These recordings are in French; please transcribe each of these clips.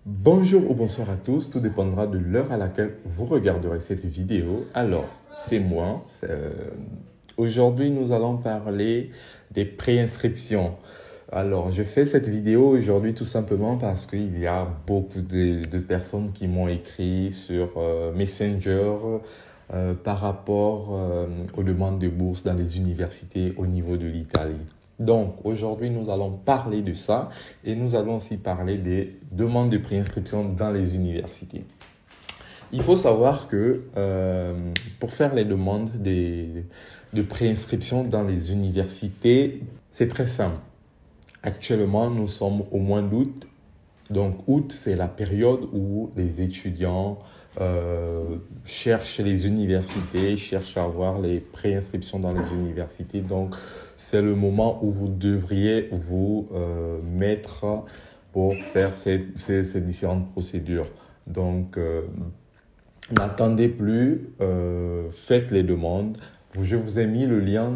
Bonjour ou bonsoir à tous, tout dépendra de l'heure à laquelle vous regarderez cette vidéo. Alors, c'est moi. Aujourd'hui, nous allons parler des préinscriptions. Alors, je fais cette vidéo aujourd'hui tout simplement parce qu'il y a beaucoup de personnes qui m'ont écrit sur Messenger par rapport aux demandes de bourse dans les universités au niveau de l'Italie. Donc, aujourd'hui, nous allons parler de ça et nous allons aussi parler des demandes de préinscription dans les universités. Il faut savoir que pour faire les demandes de préinscription dans les universités, c'est très simple. Actuellement, nous sommes au mois d'août. Donc, août, c'est la période où les étudiants cherchent les universités, cherchent à avoir les préinscriptions dans les universités. Donc, c'est le moment où vous devriez vous mettre pour faire ces différentes procédures. Donc, n'attendez plus, faites les demandes. Je vous ai mis le lien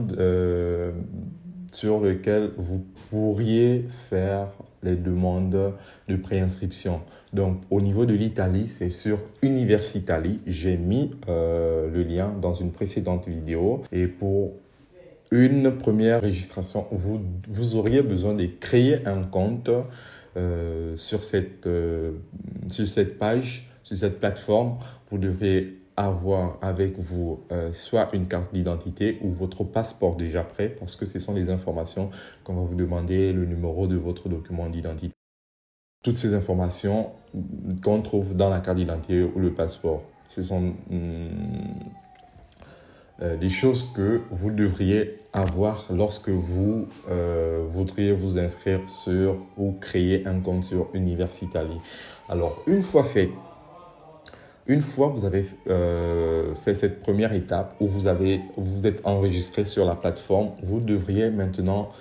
sur lequel vous pourriez faire les demandes de préinscription. Donc, au niveau de l'Italie, c'est sur Universitaly. J'ai mis le lien dans une précédente vidéo. Et pour une première registration, vous auriez besoin de créer un compte sur cette page, sur cette plateforme. Vous devrez avoir avec vous soit une carte d'identité ou votre passeport déjà prêt, parce que ce sont les informations qu'on va vous demander, le numéro de votre document d'identité. Toutes ces informations qu'on trouve dans la carte d'identité ou le passeport, ce sont des choses que vous devriez avoir lorsque vous voudriez vous inscrire sur ou créer un compte sur Universitaly. Alors, une fois vous avez fait cette première étape où vous êtes enregistré sur la plateforme, vous devriez maintenant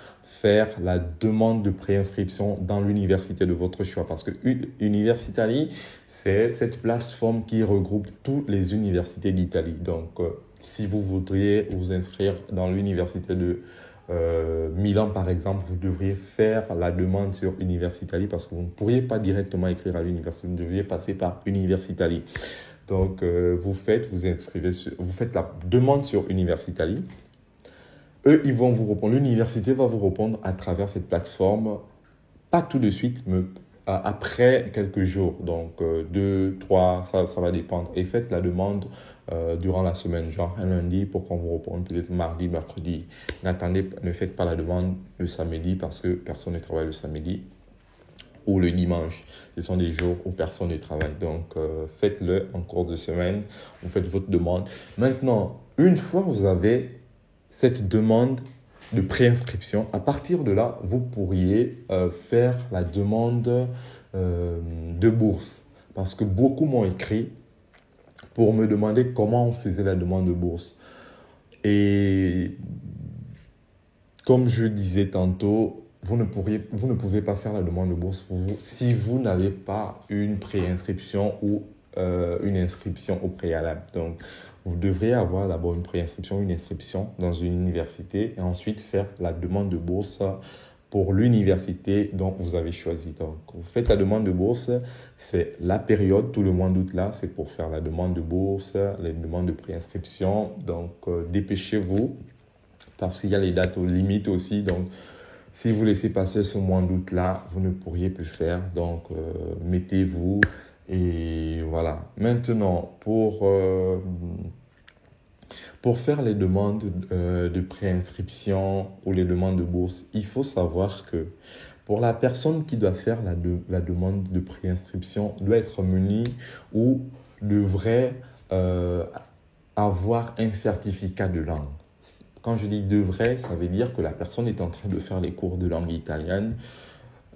faire la demande de préinscription dans l'université de votre choix. Parce que Universitaly, c'est cette plateforme qui regroupe toutes les universités d'Italie. Donc, si vous voudriez vous inscrire dans l'université de Milan, par exemple, vous devriez faire la demande sur Universitaly parce que vous ne pourriez pas directement écrire à l'université, vous devriez passer par Universitaly. Donc, vous faites la demande sur Universitaly. Eux, ils vont vous répondre. L'université va vous répondre à travers cette plateforme, pas tout de suite, mais après quelques jours. Donc, 2, 3, ça va dépendre. Et faites la demande durant la semaine, genre un lundi pour qu'on vous réponde, peut-être mardi, mercredi. Ne faites pas la demande le samedi parce que personne ne travaille le samedi ou le dimanche. Ce sont des jours où personne ne travaille. Donc, faites-le en cours de semaine. Vous faites votre demande. Maintenant, une fois que vous avez cette demande de préinscription, à partir de là, vous pourriez faire la demande de bourse. Parce que beaucoup m'ont écrit pour me demander comment on faisait la demande de bourse. Et comme je disais tantôt, vous ne pouvez pas faire la demande de bourse si vous n'avez pas une préinscription ou une inscription au préalable. Donc, vous devriez avoir d'abord une préinscription, une inscription dans une université et ensuite faire la demande de bourse pour l'université dont vous avez choisi. Donc, vous faites la demande de bourse, c'est la période, tout le mois d'août là, c'est pour faire la demande de bourse, les demandes de préinscription. Donc, dépêchez-vous parce qu'il y a les dates limites aussi. Donc, si vous laissez passer ce mois d'août là, vous ne pourriez plus faire. Donc, mettez-vous et voilà. Maintenant, pour faire les demandes de préinscription ou les demandes de bourse, il faut savoir que pour la personne qui doit faire la demande de préinscription, doit être munie ou devrait avoir un certificat de langue. Quand je dis devrait, ça veut dire que la personne est en train de faire les cours de langue italienne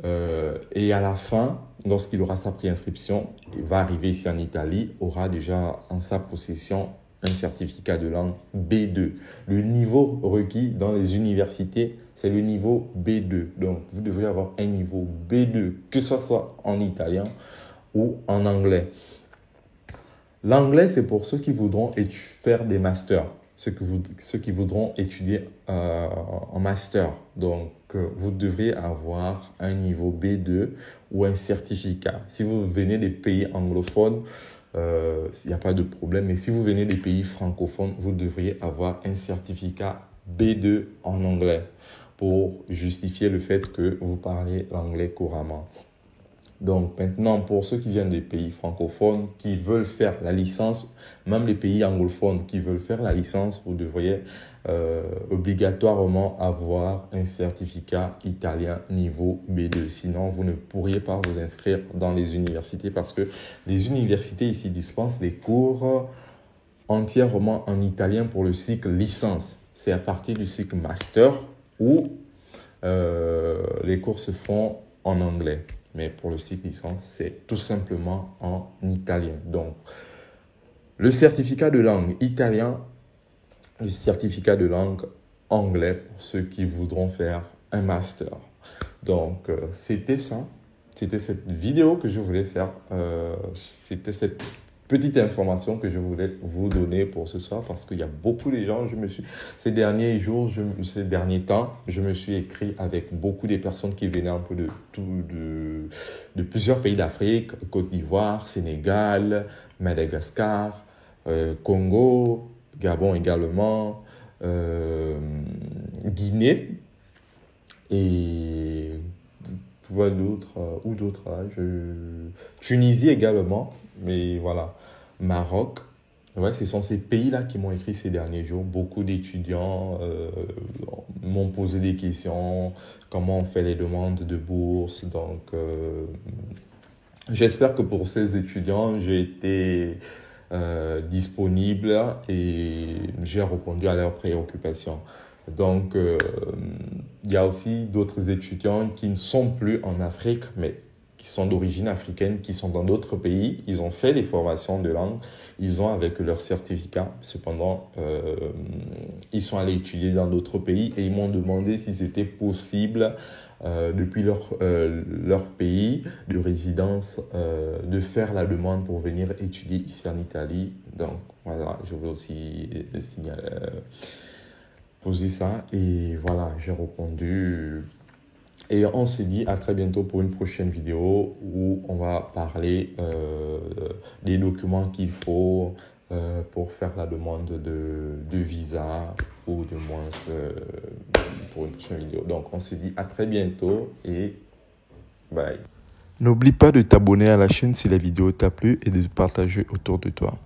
et à la fin, lorsqu'il aura sa préinscription, il va arriver ici en Italie, aura déjà en sa possession un certificat de langue B2. Le niveau requis dans les universités, c'est le niveau B2. Donc, vous devez avoir un niveau B2, que ce soit en italien ou en anglais. L'anglais, c'est pour ceux qui voudront faire des masters. ceux qui voudront étudier en master. Donc, vous devriez avoir un niveau B2 ou un certificat. Si vous venez des pays anglophones, il n'y a pas de problème. Mais si vous venez des pays francophones, vous devriez avoir un certificat B2 en anglais pour justifier le fait que vous parlez l'anglais couramment. Donc maintenant, pour ceux qui viennent des pays francophones, qui veulent faire la licence, même les pays anglophones qui veulent faire la licence, vous devriez obligatoirement avoir un certificat italien niveau B2. Sinon, vous ne pourriez pas vous inscrire dans les universités parce que les universités ici dispensent des cours entièrement en italien pour le cycle licence. C'est à partir du cycle master où les cours se font en anglais. Mais pour le cycle licence, c'est tout simplement en italien. Donc, le certificat de langue italien, le certificat de langue anglais pour ceux qui voudront faire un master. Donc, c'était ça. C'était cette vidéo que je voulais faire. C'était cette petite information que je voulais vous donner pour ce soir parce qu'il y a beaucoup de gens, ces derniers jours, ces derniers temps, je me suis écrit avec beaucoup de personnes qui venaient un peu de plusieurs pays d'Afrique, Côte d'Ivoire, Sénégal, Madagascar, Congo, Gabon également, Guinée et d'autres, Tunisie également, mais voilà, Maroc. Ouais, ce sont ces pays-là qui m'ont écrit ces derniers jours. Beaucoup d'étudiants m'ont posé des questions, comment on fait les demandes de bourse. Donc, j'espère que pour ces étudiants, j'ai été disponible et j'ai répondu à leurs préoccupations. Donc, il y a aussi d'autres étudiants qui ne sont plus en Afrique, mais qui sont d'origine africaine, qui sont dans d'autres pays. Ils ont fait des formations de langue, ils ont avec leur certificat. Cependant, ils sont allés étudier dans d'autres pays et ils m'ont demandé si c'était possible, depuis leur pays de résidence, de faire la demande pour venir étudier ici en Italie. Donc, voilà, je veux aussi le signaler. Poser ça et voilà, j'ai répondu et on se dit à très bientôt pour une prochaine vidéo où on va parler des documents qu'il faut pour faire la demande de visa ou de moins pour une prochaine vidéo. Donc on se dit à très bientôt et bye. N'oublie pas de t'abonner à la chaîne si la vidéo t'a plu et de partager autour de toi.